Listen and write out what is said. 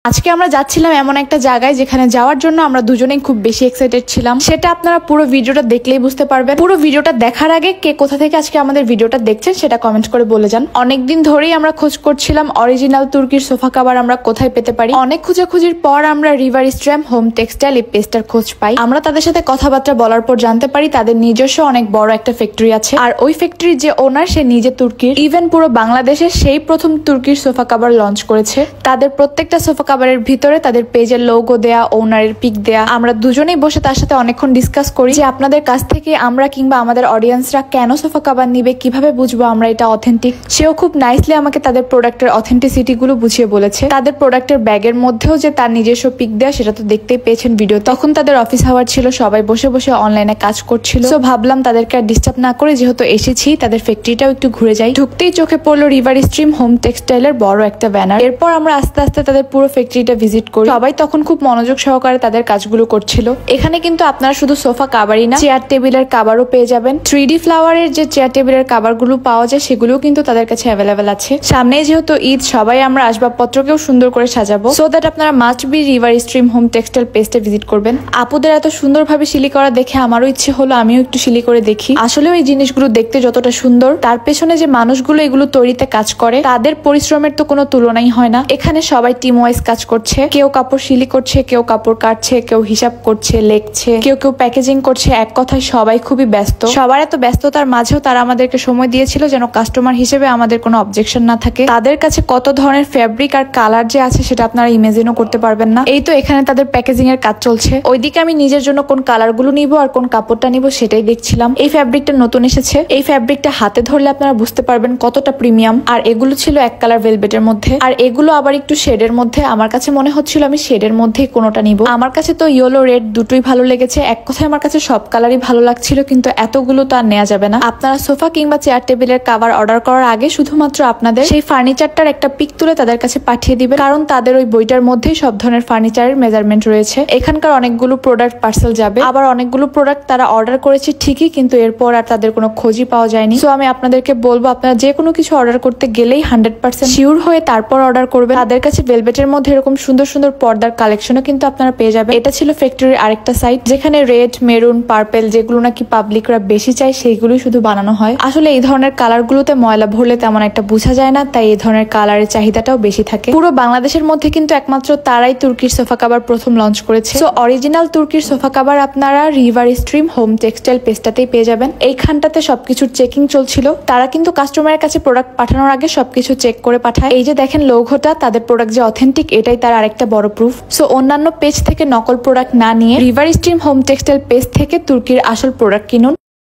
আজকে আমরা যাচ্ছিলাম এমন একটা জায়গায় যেখানে যাওয়ার জন্য আমরা দুজনেই খুব বেশি এক্সাইটেড ছিলাম। সেটা আপনারা পুরো ভিডিওটা দেখলেই বুঝতে পারবেন। পুরো ভিডিওটা দেখার আগে কে কোথা থেকে আজকে আমাদের ভিডিওটা দেখছেন সেটা কমেন্ট করে বলে যান। অনেকদিন ধরেই আমরা খোঁজ করছিলাম অরিজিনাল তুর্কির সোফা কভার আমরা কোথায় পেতে পারি। অনেক খোঁজাখুঁজির পর আমরা রিভার স্ট্র্যাম হোম টেক্সটাইল এই পেজটার খোঁজ পাই। আমরা তাদের সাথে কথাবার্তা বলার পর জানতে পারি তাদের নিজস্ব অনেক বড় একটা ফ্যাক্টরি আছে, আর ওই ফ্যাক্টরির যে ওনার সে নিজে তুর্কির। ইভেন পুরো বাংলাদেশে সেই প্রথম তুর্কির সোফা কভার লঞ্চ করেছে। তাদের প্রত্যেকটা সোফা কভারের ভিতরে তাদের পেজের লোগো দেয়া, ওনারের পিক দেয়া। আমরা দুজনেই বসে তার সাথে অনেকক্ষণ ডিসকাস করি যে আপনাদের কাছ থেকে আমরা কিংবা আমাদের অডিয়েন্সরা কেন সোফা কভার নিবে, কিভাবে বুঝবো আমরা এটা অথেন্টিক। সেও খুব নাইসলি আমাকে তাদের প্রোডাক্টের অথেন্টিসিটি গুলো বুঝিয়ে বলেছে। তাদের প্রোডাক্টের ব্যাগের মধ্যেও যে তার নিজস্ব পিক দেয়া সেটা তো দেখতেই পেয়েছেন ভিডিও। তখন তাদের অফিস আওয়ার ছিল, সবাই বসে বসে অনলাইনে কাজ করছিল। তো ভাবলাম তাদেরকে আর ডিস্টার্ব না করে যেহেতু এসেছি তাদের ফ্যাক্টরিটাও একটু ঘুরে যাই। ঢুকতেই চোখে পড়লো রিভার স্ট্রিম হোম টেক্সটাইলের বড় একটা ব্যানার। এরপর আমরা আস্তে আস্তে তাদের পুরো ফ্যাক্টরিটা ভিজিট করি। সবাই তখন খুব মনোযোগ সহকারে তাদের কাজগুলো করছিল। এখানে কিন্তু আপনারা শুধু সোফা কাভারই না, চেয়ার টেবিলের কাভারও পেয়ে যাবেন। 3D ফ্লাওয়ারের যে চেয়ার টেবিলের কাভার গুলো পাওয়া যায় সেগুলোও কিন্তু তাদের কাছে অ্যাভেলেবেল আছে। সামনে যেহেতু ঈদ, সবাই আমরা আসবাবপত্রকেও সুন্দর করে সাজাবো। সো দ্যাট আপনারা must be river stream home textile পেজটা ভিজিট করবেন। আপুদের এত সুন্দরভাবে শিলি করা দেখে আমারও ইচ্ছে হলো আমিও একটু শিলি করে দেখি। আসলেও এই জিনিসগুলো দেখতে যতটা সুন্দর, তার পেছনে যে মানুষগুলো এগুলো তৈরিতে কাজ করে তাদের পরিশ্রমের তো কোনো তুলনাই হয় না। এখানে সবাই টিম ওয়াইজ কাজ করছে। কেউ কাপড় শিলি করছে, কেউ কাপড় কাটছে, কেউ হিসাব করছে, লেখছে, কেউ কেউ প্যাকেজিং করছে। এক কথায় সবাই খুবই ব্যস্ত। সবার এত ব্যস্ততার মাঝেও তারা আমাদেরকে সময় দিয়েছিল যেন কাস্টমার হিসেবে আমাদের কোনো অবজেকশন না থাকে। তাদের কাছে কত ধরনের ফ্যাব্রিক আর কালার যে আছে সেটা আপনারা ইমেজিনও করতে পারবেন না। এই তো এখানে তাদের প্যাকেজিং এর কাজ চলছে। ওইদিকে আমি নিজের জন্য কোন কালার গুলো নিবো আর কোন কাপড়টা নিবো সেটাই দেখছিলাম। এই ফ্যাব্রিকটা নতুন এসেছে। এই ফ্যাব্রিকটা হাতে ধরলে আপনারা বুঝতে পারবেন কতটা প্রিমিয়াম। আর এগুলো ছিল এক কালার ভেলভেটের মধ্যে, আর এগুলো আবার একটু শেডের মধ্যে। আমার কাছে মনে হচ্ছিল আমি শেডের মধ্যেই কোনোটা নিব। আমার কাছে তো ইয়েলো রেড দুটোই ভালো লেগেছে। এক কথায় আমার কাছে সব কালারই ভালো লাগছিল, কিন্তু এতগুলো তো আর নেওয়া যাবে না। আপনারা সোফা কিংবা চেয়ার টেবিলের কভার অর্ডার করার আগে শুধুমাত্র আপনাদের সেই ফার্নিচারটার একটা পিক তুলে তাদের কাছে পাঠিয়ে দিবেন, কারণ তাদের ওই বইটার মধ্যেই সব ধরনের ফার্নিচারের মেজারমেন্ট রয়েছে। এখানকার অনেকগুলো প্রোডাক্ট পার্সেল যাবে, আবার অনেকগুলো প্রোডাক্ট তারা অর্ডার করেছে ঠিকই, কিন্তু এরপর আর তাদের কোনো খোঁজই পাওয়া যায়নি। সো আমি আপনাদেরকে বলবো আপনারা যে কোনো কিছু অর্ডার করতে গেলেই 100% শিওর হয়ে তারপর অর্ডার করবেন। তাদের কাছে ভেলভেটের মধ্যে এরকম সুন্দর সুন্দর পর্দার কালেকশনও কিন্তু আপনারা পেয়ে যাবেন। এটা ছিল ফ্যাক্টরির আরেকটা সাইট, যেখানে রেড, মেরুন, পার্পেল যেগুলো নাকি পাবলিকরা বেশি চায় সেইগুলোই শুধু বানানো হয়। আসলে এই ধরনের কালার গুলোতে ময়লা ভরলে তেমন একটা বোঝা যায় না, তাই এই ধরনের কালারের চাহিদাটাও বেশি থাকে। পুরো বাংলাদেশের মধ্যে কিন্তু একমাত্র তারাই তুর্কির সোফা কভার প্রথম লঞ্চ করেছে। সো অরিজিনাল তুর্কির সোফা কভার আপনারা রিভার স্ট্রিম হোম টেক্সটাইল পেজটাতেই পেয়ে যাবেন। এইখানটাতে সবকিছুর চেকিং চলছিল। তারা কিন্তু কাস্টমারের কাছে প্রোডাক্ট পাঠানোর আগে সবকিছু চেক করে পাঠায়। এই যে দেখেন লোগোটা, তাদের প্রোডাক্ট যে অথেন্টিক এটাই তার আরেকটা বড় প্রুফ। সো অন্যান্য পেজ থেকে নকল প্রোডাক্ট না নিয়ে river stream home textile page থেকে তুর্কির আসল প্রোডাক্ট কিনুন।